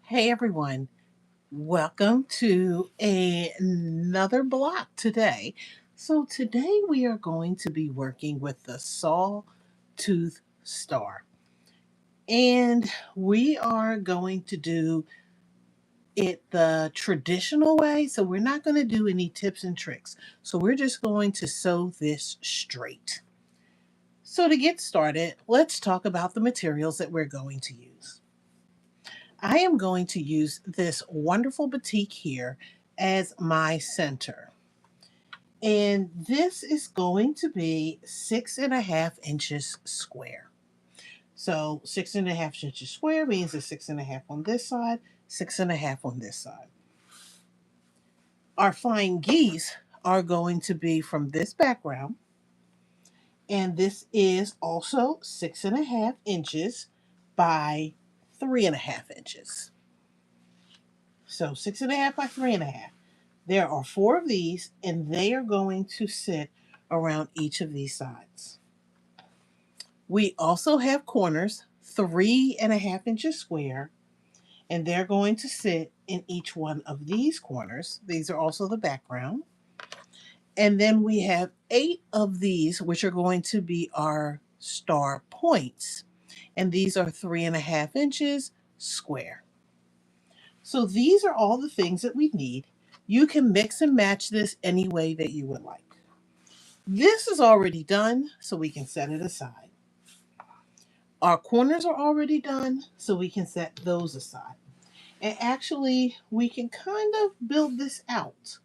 Hey everyone, welcome to another block today. So today we are going to be working with the Sawtooth star. And we are going to do it the traditional way. So we're not going to do any tips and tricks. So we're just going to sew this straight. So to get started, let's talk about the materials that we're going to use. I am going to use this wonderful batik here as my center. And this is going to be 6.5 inches square. So 6.5 inches square means it's 6.5 on this side, 6.5 on this side. Our flying geese are going to be from this background. And this is also 6.5 inches by 3.5 inches. So 6.5 by 3.5. There are 4 of these, and they are going to sit around each of these sides. We also have corners, 3.5 inches square, and they're going to sit in each one of these corners. These are also the background. And then we have 8 of these, which are going to be our star points. And these are 3.5 inches square. So these are all the things that we need. You can mix and match this any way that you would like. This is already done, so we can set it aside. Our corners are already done, so we can set those aside. And actually, we can kind of build this out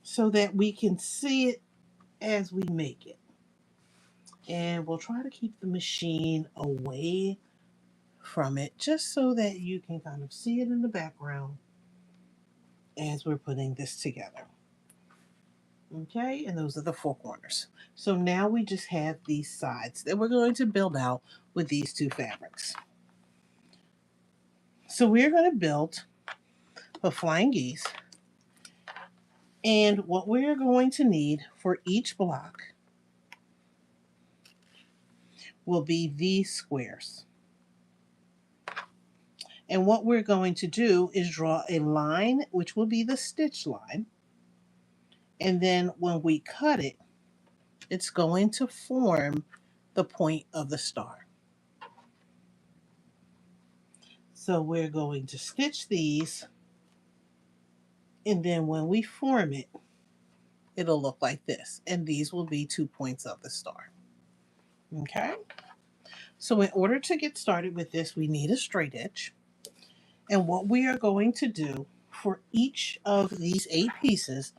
so that we can see it as we make it. And we'll try to keep the machine away from it just so that you can kind of see it in the background as we're putting this together. Okay, and those are the 4 corners. So now we just have these sides that we're going to build out with these 2 fabrics. So we're going to build a flying geese, and what we're going to need for each block will be these squares. And what we're going to do is draw a line, which will be the stitch line. And then when we cut it, it's going to form the point of the star. So we're going to stitch these, and then when we form it, it'll look like this. And these will be 2 points of the star. Okay? So in order to get started with this, we need a straight edge. And what we are going to do for each of these 8 pieces,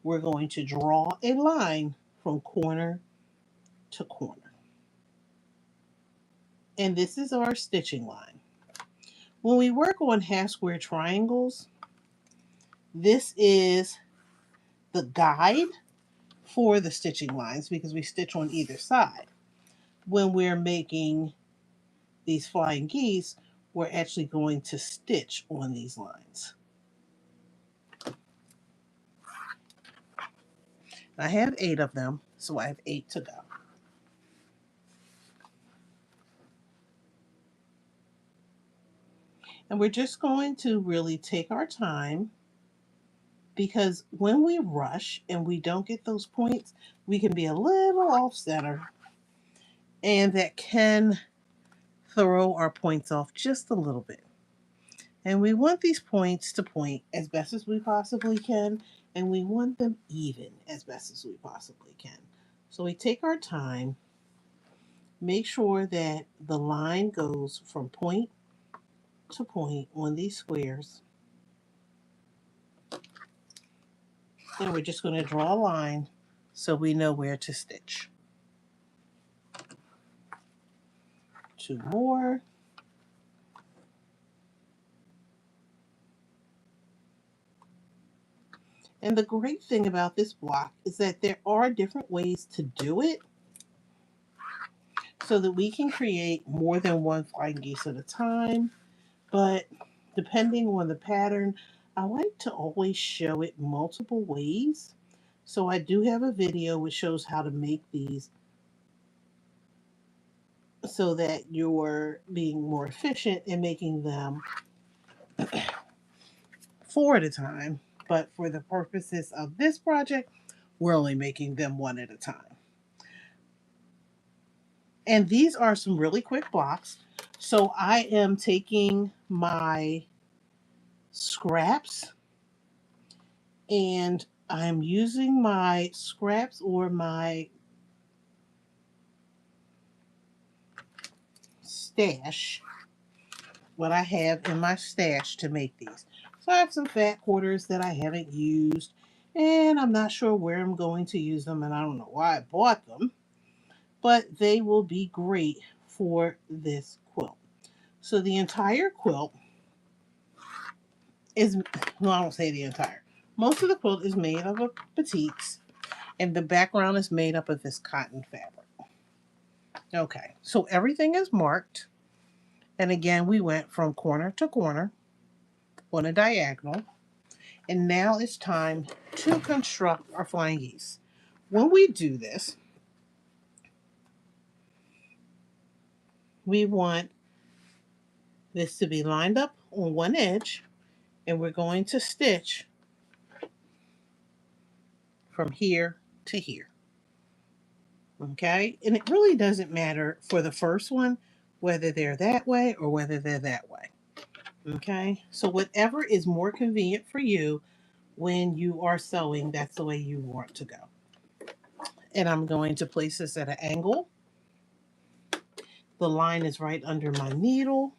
we're going to draw a line from corner to corner. And this is our stitching line. When we work on half square triangles, this is the guide for the stitching lines because we stitch on either side. When we're making these flying geese, we're actually going to stitch on these lines. I have 8 of them, so I have 8 to go. And we're just going to really take our time because when we rush and we don't get those points, we can be a little off center, and that can throw our points off just a little bit. And we want these points to point as best as we possibly can, and we want them even as best as we possibly can. So we take our time, make sure that the line goes from point to point on these squares. And we're just going to draw a line so we know where to stitch. 2 more. And the great thing about this block is that there are different ways to do it so that we can create more than one flying geese at a time. But depending on the pattern, I like to always show it multiple ways. So I do have a video which shows how to make these so that you're being more efficient in making them four at a time. But for the purposes of this project, we're only making them one at a time. And these are some really quick blocks. So I am taking my scraps and I'm using my scraps or my stash, what I have in my stash to make these. So I have some fat quarters that I haven't used, and I'm not sure where I'm going to use them, and I don't know why I bought them, but they will be great for this quilt. So the entire quilt is, well, I won't say the entire. Most of the quilt is made of a batiks, and the background is made up of this cotton fabric. Okay, so everything is marked. And again, we went from corner to corner on a diagonal. And now it's time to construct our flying geese. When we do this, we want this to be lined up on one edge, and we're going to stitch from here to here. Okay? And it really doesn't matter for the first one whether they're that way or whether they're that way. Okay? So whatever is more convenient for you when you are sewing, that's the way you want to go. And I'm going to place this at an angle. The line is right under my needle.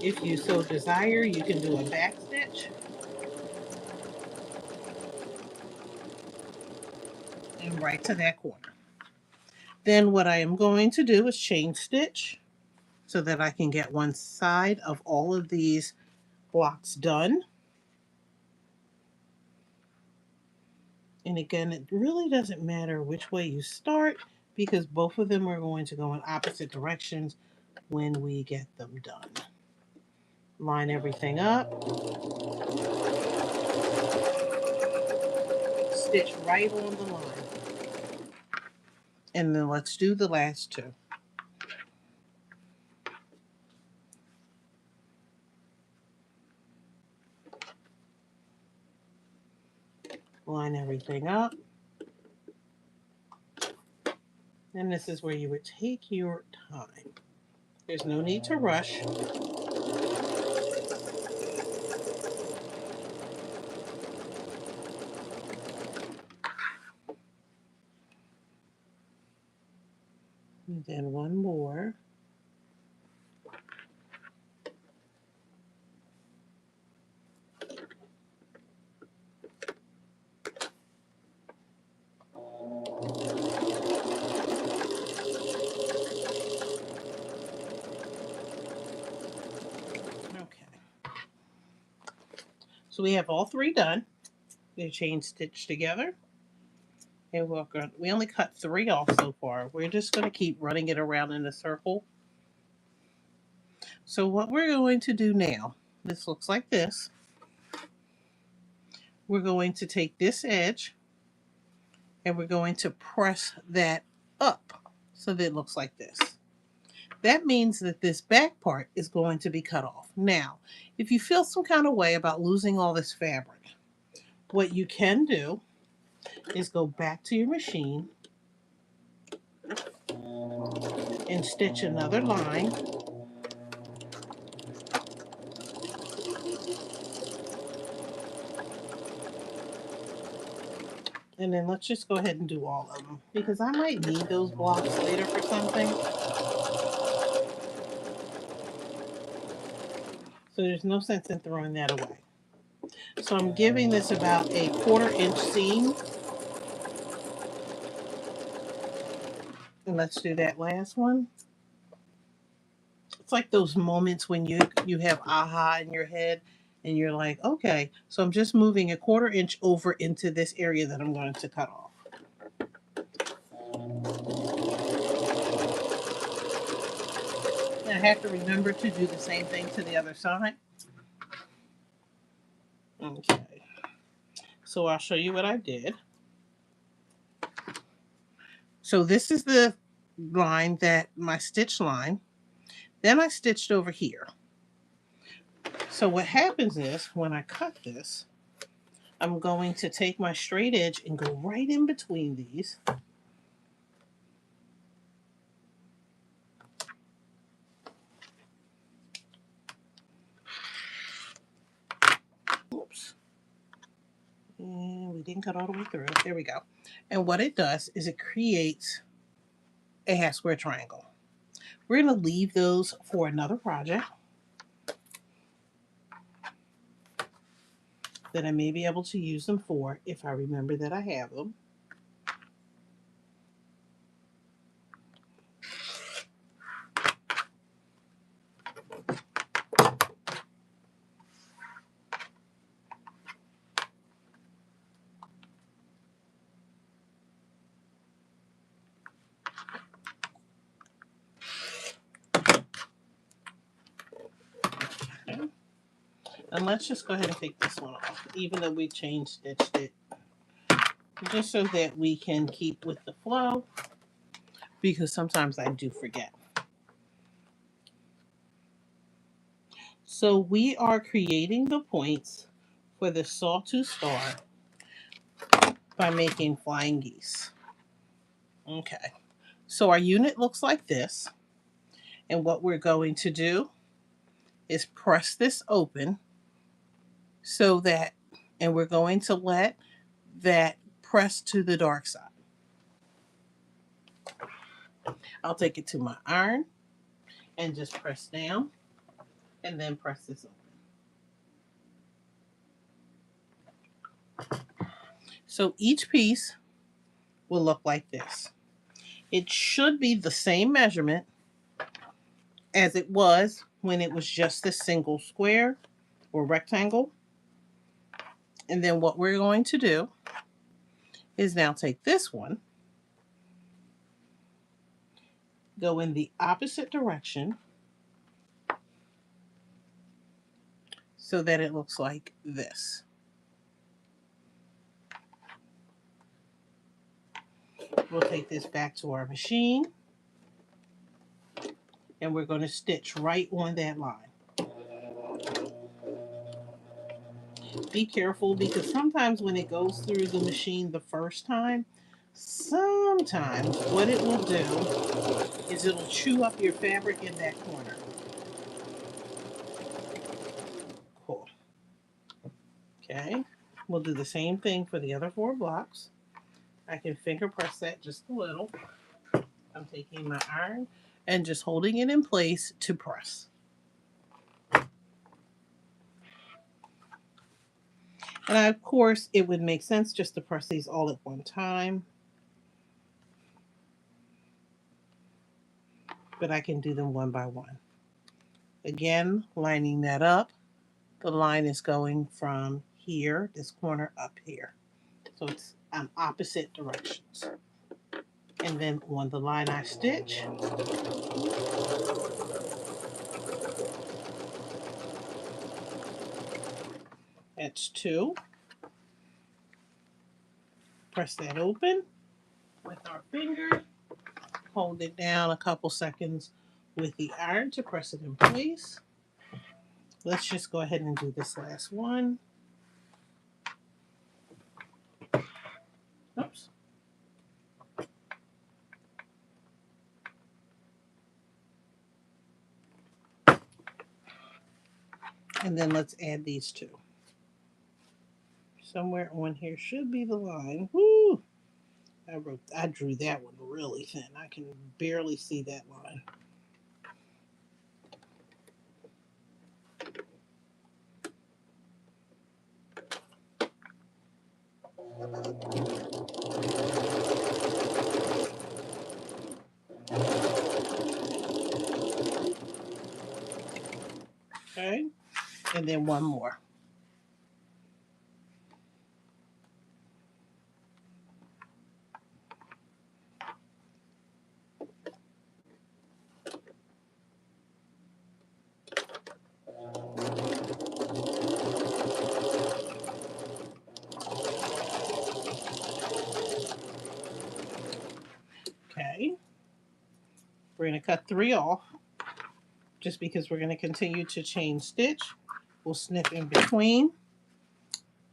If you so desire, you can do a back stitch and right to that corner. Then what I am going to do is chain stitch so that I can get one side of all of these blocks done. And again, it really doesn't matter which way you start because both of them are going to go in opposite directions when we get them done. Line everything up. Stitch right on the line. And then let's do the last two. Line everything up. And this is where you would take your time. There's no need to rush. And then one more. Okay. So we have all three done. They're chain stitched together. And we only cut three off so far. We're just going to keep running it around in a circle. So what we're going to do now, this looks like this. We're going to take this edge and we're going to press that up so that it looks like this. That means that this back part is going to be cut off. Now, if you feel some kind of way about losing all this fabric, what you can do is go back to your machine and stitch another line. And then let's just go ahead and do all of them because I might need those blocks later for something. So there's no sense in throwing that away. So I'm giving this about a 1/4 inch seam. And let's do that last one. It's like those moments when you have aha in your head and you're like, okay, so I'm just moving a 1/4 inch over into this area that I'm going to cut off. And I have to remember to do the same thing to the other side. Okay. So I'll show you what I did. So this is the line that my stitch line. Then I stitched over here. So what happens is when I cut this, I'm going to take my straight edge and go right in between these. Oops. And we didn't cut all the way through. There we go. And what it does is it creates a half square triangle. We're going to leave those for another project that I may be able to use them for if I remember that I have them. Okay. And let's just go ahead and take this one off, even though we chain stitched it, just so that we can keep with the flow, because sometimes I do forget. So we are creating the points for the Sawtooth star by making flying geese. Okay, so our unit looks like this, and what we're going to do is press this open so that, and we're going to let that press to the dark side. I'll take it to my iron and just press down and then press this open. So each piece will look like this. It should be the same measurement as it was when it was just a single square or rectangle. And then what we're going to do is now take this one, go in the opposite direction so that it looks like this. We'll take this back to our machine and we're going to stitch right on that line. Be careful because sometimes when it goes through the machine the first time, sometimes what it will do is it'll chew up your fabric in that corner. Cool. Okay, we'll do the same thing for the other 4 blocks. I can finger press that just a little. I'm taking my iron and just holding it in place to press. And of course, it would make sense just to press these all at one time. But I can do them one by one. Again, lining that up. The line is going from here, this corner, up here. So it's opposite directions. And then on the line I stitch, that's 2. Press that open with our finger. Hold it down a couple seconds with the iron to press it in place. Let's just go ahead and do this last one. Oops. And then let's add these 2. Somewhere on here should be the line. Woo! I drew that one really thin. I can barely see that line. Okay, and then one more. We're going to cut 3 off just because we're going to continue to chain stitch. We'll snip in between.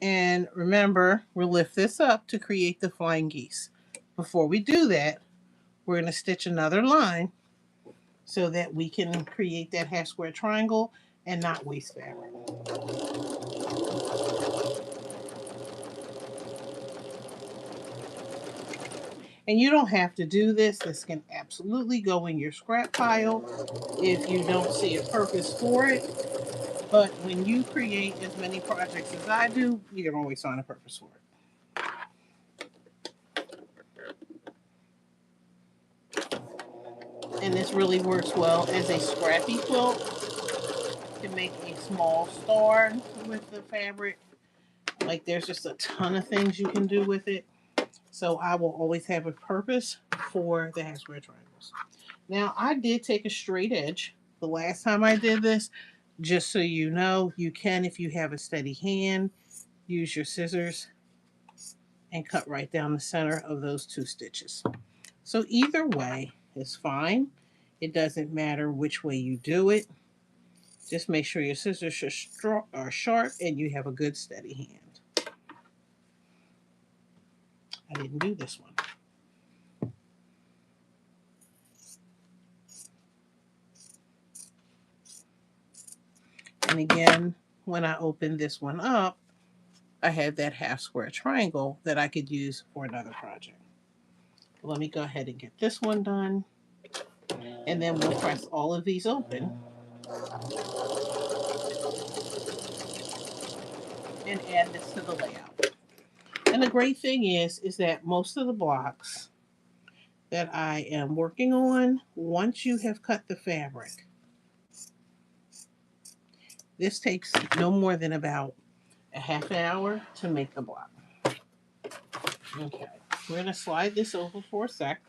And remember, we'll lift this up to create the flying geese. Before we do that, we're going to stitch another line so that we can create that half square triangle and not waste fabric. And you don't have to do this. This can absolutely go in your scrap pile if you don't see a purpose for it. But when you create as many projects as I do, you can always find a purpose for it. And this really works well as a scrappy quilt. You can make a small star with the fabric. Like there's just a ton of things you can do with it. So I will always have a purpose for the half square triangles. Now I did take a straight edge the last time I did this. Just so you know, you can, if you have a steady hand, use your scissors and cut right down the center of those 2 stitches. So either way is fine. It doesn't matter which way you do it. Just make sure your scissors are sharp and you have a good steady hand. I didn't do this one. And again, when I opened this one up, I had that half square triangle that I could use for another project. Let me go ahead and get this one done. And then we'll press all of these open and add this to the layout. And the great thing is that most of the blocks that I am working on, once you have cut the fabric, this takes no more than about a half an hour to make the block. Okay, we're going to slide this over for a sec.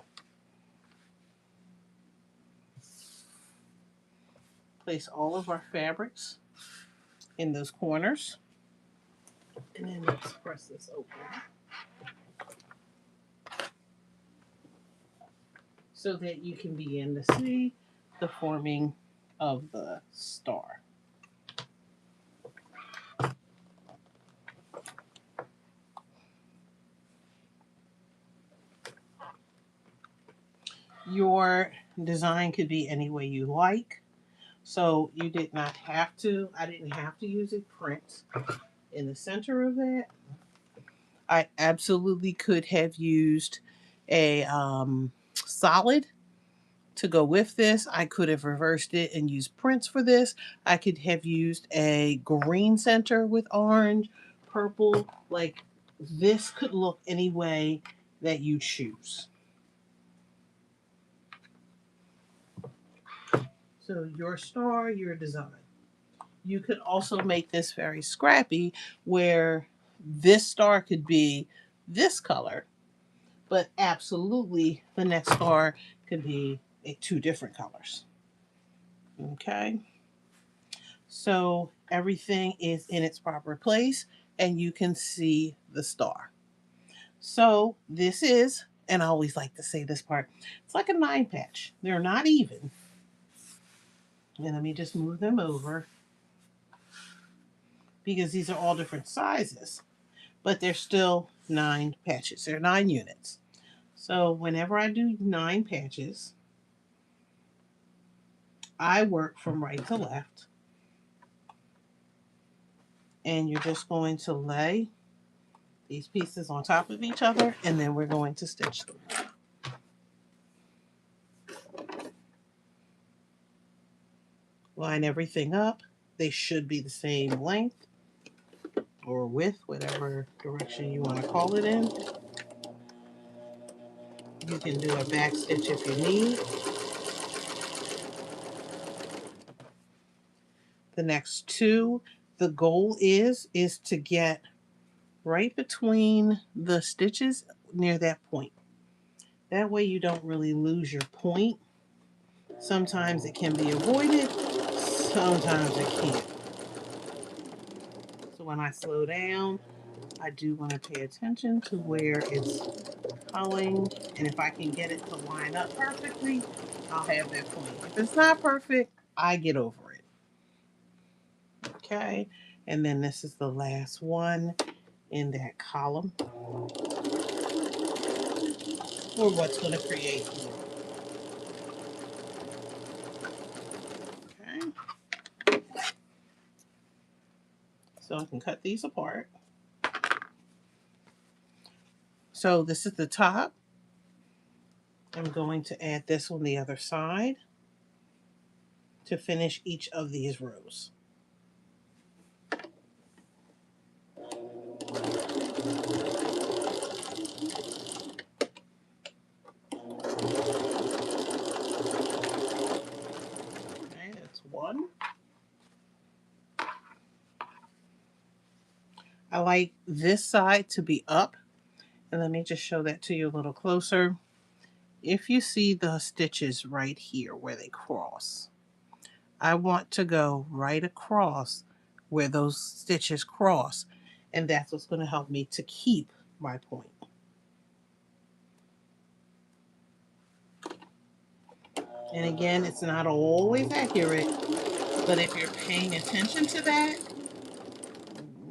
Place all of our fabrics in those corners. And then let's press this open so that you can begin to see the forming of the star. Your design could be any way you like. So you did not have to, I didn't have to use a print in the center of that. I absolutely could have used a solid to go with this. I could have reversed it and used prints for this. I could have used a green center with orange, purple. Like this could look any way that you choose. So your star, your design. You could also make this very scrappy where this star could be this color, but absolutely the next star could be 2 different colors. Okay. So everything is in its proper place and you can see the star. So this is, and I always like to say this part, it's like a 9 patch. They're not even. And let me just move them over because these are all different sizes, but they're still 9 patches. They're 9 units. So whenever I do 9 patches, I work from right to left. And you're just going to lay these pieces on top of each other, and then we're going to stitch them. Line everything up. They should be the same length or width, whatever direction you want to call it in. You can do a back stitch if you need. The next 2, the goal is to get right between the stitches near that point. That way you don't really lose your point. Sometimes it can be avoided, sometimes it can't. So when I slow down, I do want to pay attention to where it's culling, and if I can get it to line up perfectly, I'll have that point. If it's not perfect, I get over it. Okay, and then this is the last one in that column for what's going to create here. Okay, so I can cut these apart. So this is the top. I'm going to add this on the other side to finish each of these rows. Okay, that's one. I like this side to be up. And let me just show that to you a little closer. If you see the stitches right here where they cross, I want to go right across where those stitches cross. And that's what's going to help me to keep my point. And again, it's not always accurate, but if you're paying attention to that,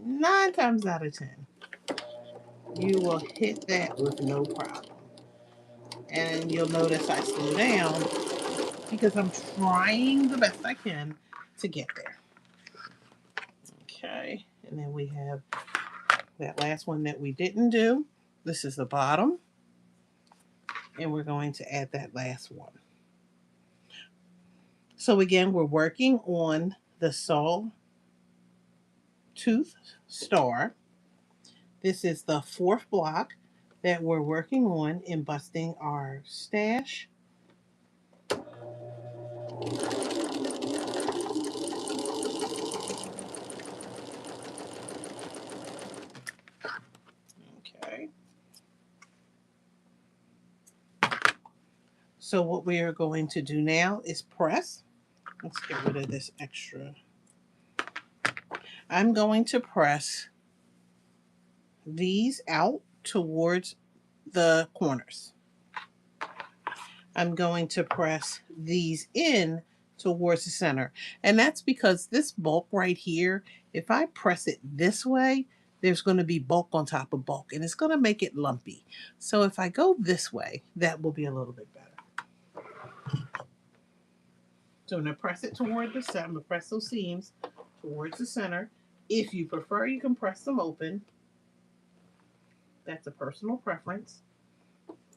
9 times out of 10, you will hit that with no problem. And you'll notice I slow down because I'm trying the best I can to get there. Okay, and then we have that last one that we didn't do. This is the bottom, and we're going to add that last one. So again, we're working on the Sawtooth star. This is the 4th block that we're working on in busting our stash. Okay. So what we are going to do now is press. Let's get rid of this extra. I'm going to press these out towards the corners. I'm going to press these in towards the center. And that's because this bulk right here, if I press it this way, there's going to be bulk on top of bulk and it's going to make it lumpy. So if I go this way, that will be a little bit better. So I'm going to press it toward the center. I'm going to press those seams towards the center. If you prefer, you can press them open. That's a personal preference.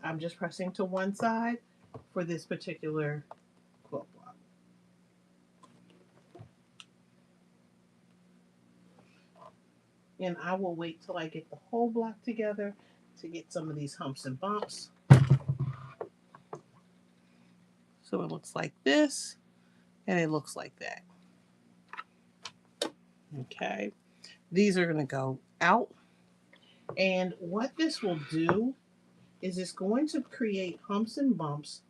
I'm just pressing to one side for this particular quilt block. And I will wait till I get the whole block together to get some of these humps and bumps. So it looks like this, and it looks like that. Okay, these are going to go out. And what this will do is it's going to create humps and bumps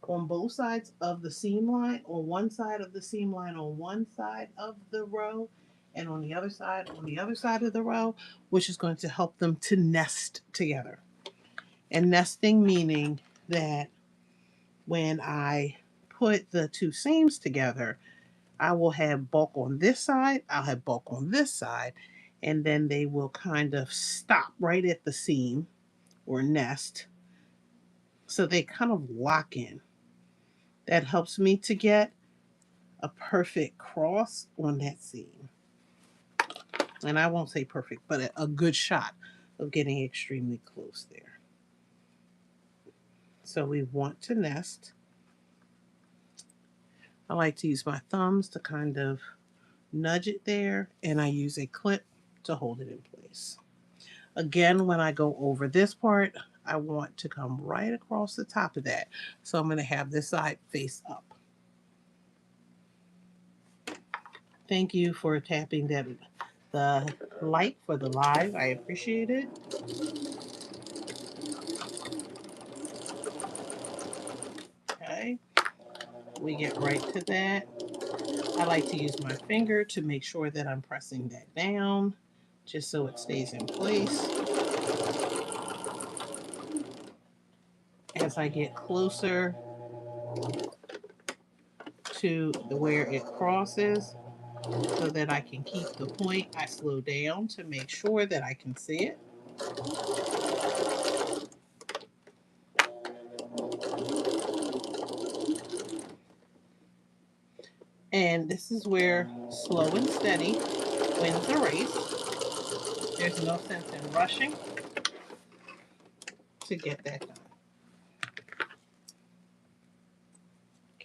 on both sides of the seam line, on one side of the seam line, on one side of the row, and on the other side, of the row, which is going to help them to nest together. And nesting meaning that when I put the two seams together, I will have bulk on this side, I'll have bulk on this side, and then they will kind of stop right at the seam or nest. So they kind of lock in. That helps me to get a perfect cross on that seam. And I won't say perfect, but a good shot of getting extremely close there. So we want to nest. I like to use my thumbs to kind of nudge it there, and I use a clip to hold it in place. Again, when I go over this part, I want to come right across the top of that. So I'm going to have this side face up. Thank you for tapping the like for the live. I appreciate it. Okay, we get right to that. I like to use my finger to make sure that I'm pressing that down just so it stays in place. As I get closer to where it crosses so that I can keep the point. I slow down to make sure that I can see it. And this is where slow and steady wins the race. There's no sense in rushing to get that done.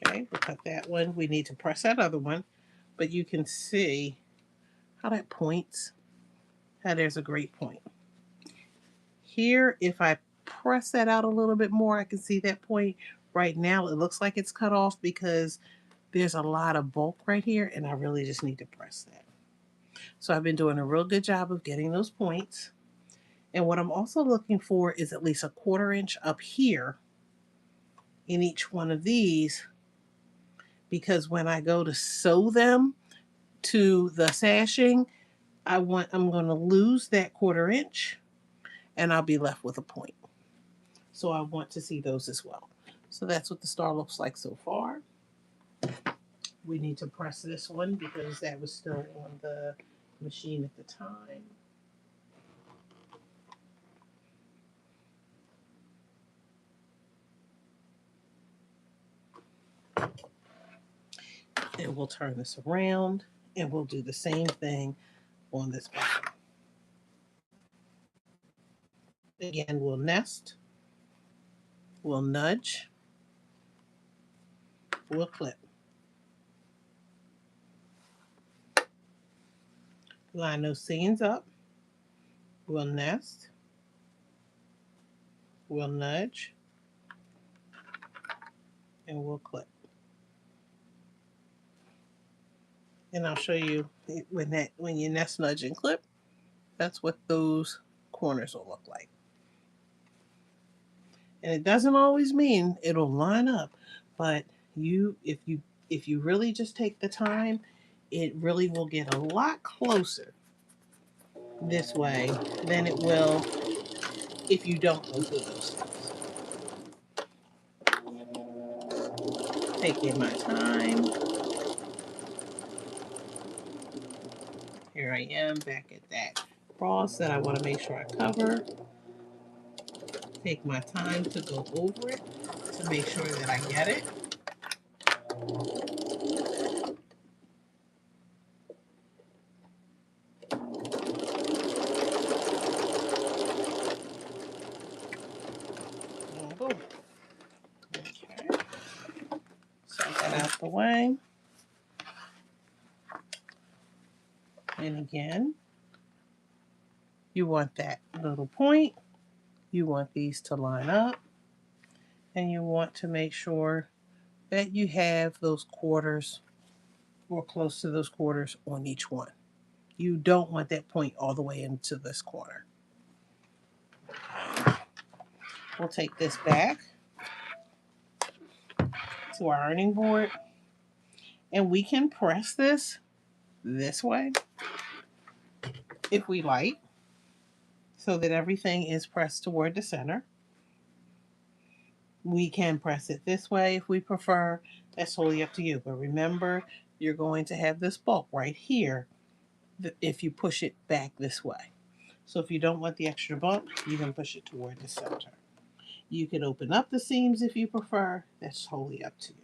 Okay, we'll cut that one. We need to press that other one, but you can see how that points, how there's a great point. Here, if I press that out a little bit more, I can see that point. Right now, it looks like it's cut off because there's a lot of bulk right here, and I really just need to press that. So I've been doing a real good job of getting those points. And what I'm also looking for is at least a 1/4 inch up here in each one of these, because when I go to sew them to the sashing, I'm going to lose that 1/4 inch and I'll be left with a point. So I want to see those as well. So that's what the star looks like so far. We need to press this one because that was still on the machine at the time. And we'll turn this around and we'll do the same thing on this bottom. Again, we'll nest, we'll nudge, we'll clip. Line those seams up, we'll nest, we'll nudge, and we'll clip. And I'll show you when you nest, nudge, and clip, that's what those corners will look like. And it doesn't always mean it'll line up, but if you really just take the time, it really will get a lot closer this way than it will if you don't go through those steps. Taking my time. Here I am back at that cross that I want to make sure I cover. Take my time to go over it to make sure that I get it. Okay. Set that out the way. And again, you want that little point. You want these to line up. And you want to make sure that you have those quarters or close to those quarters on each one. You don't want that point all the way into this corner. We'll take this back to our ironing board and we can press this way if we like, so that everything is pressed toward the center. We can press it this way if we prefer. That's totally up to you. But remember, you're going to have this bulk right here if you push it back this way. So if you don't want the extra bump, you can push it toward the center. You can open up the seams if you prefer. That's totally up to you.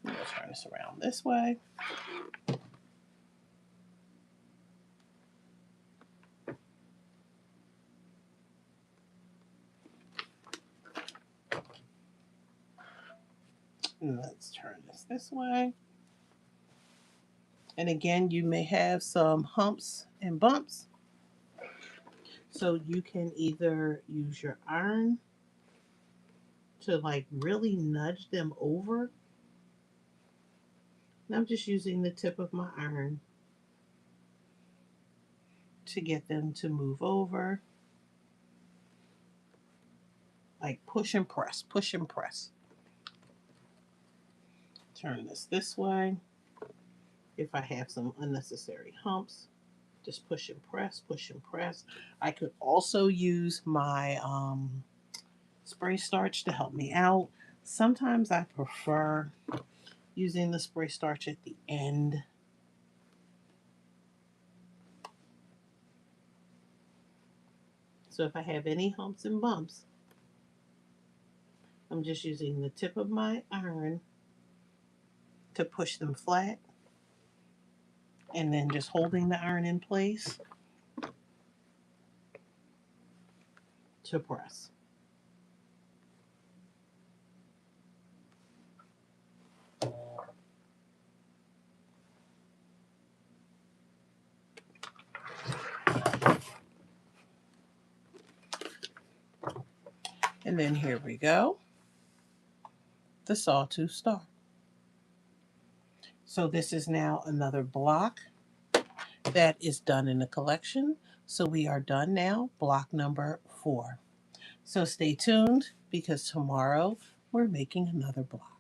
We'll turn this around this way. And let's turn this way. And again, you may have some humps and bumps. So you can either use your iron to like really nudge them over. And I'm just using the tip of my iron to get them to move over. Like push and press, push and press. Turn this way if I have some unnecessary humps. Just push and press, push and press. I could also use my spray starch to help me out. Sometimes I prefer using the spray starch at the end. So if I have any humps and bumps, I'm just using the tip of my iron to push them flat, and then just holding the iron in place to press. And then here we go, the Sawtooth star. So this is now another block that is done in the collection. So we are done now, block number 4. So stay tuned because tomorrow we're making another block.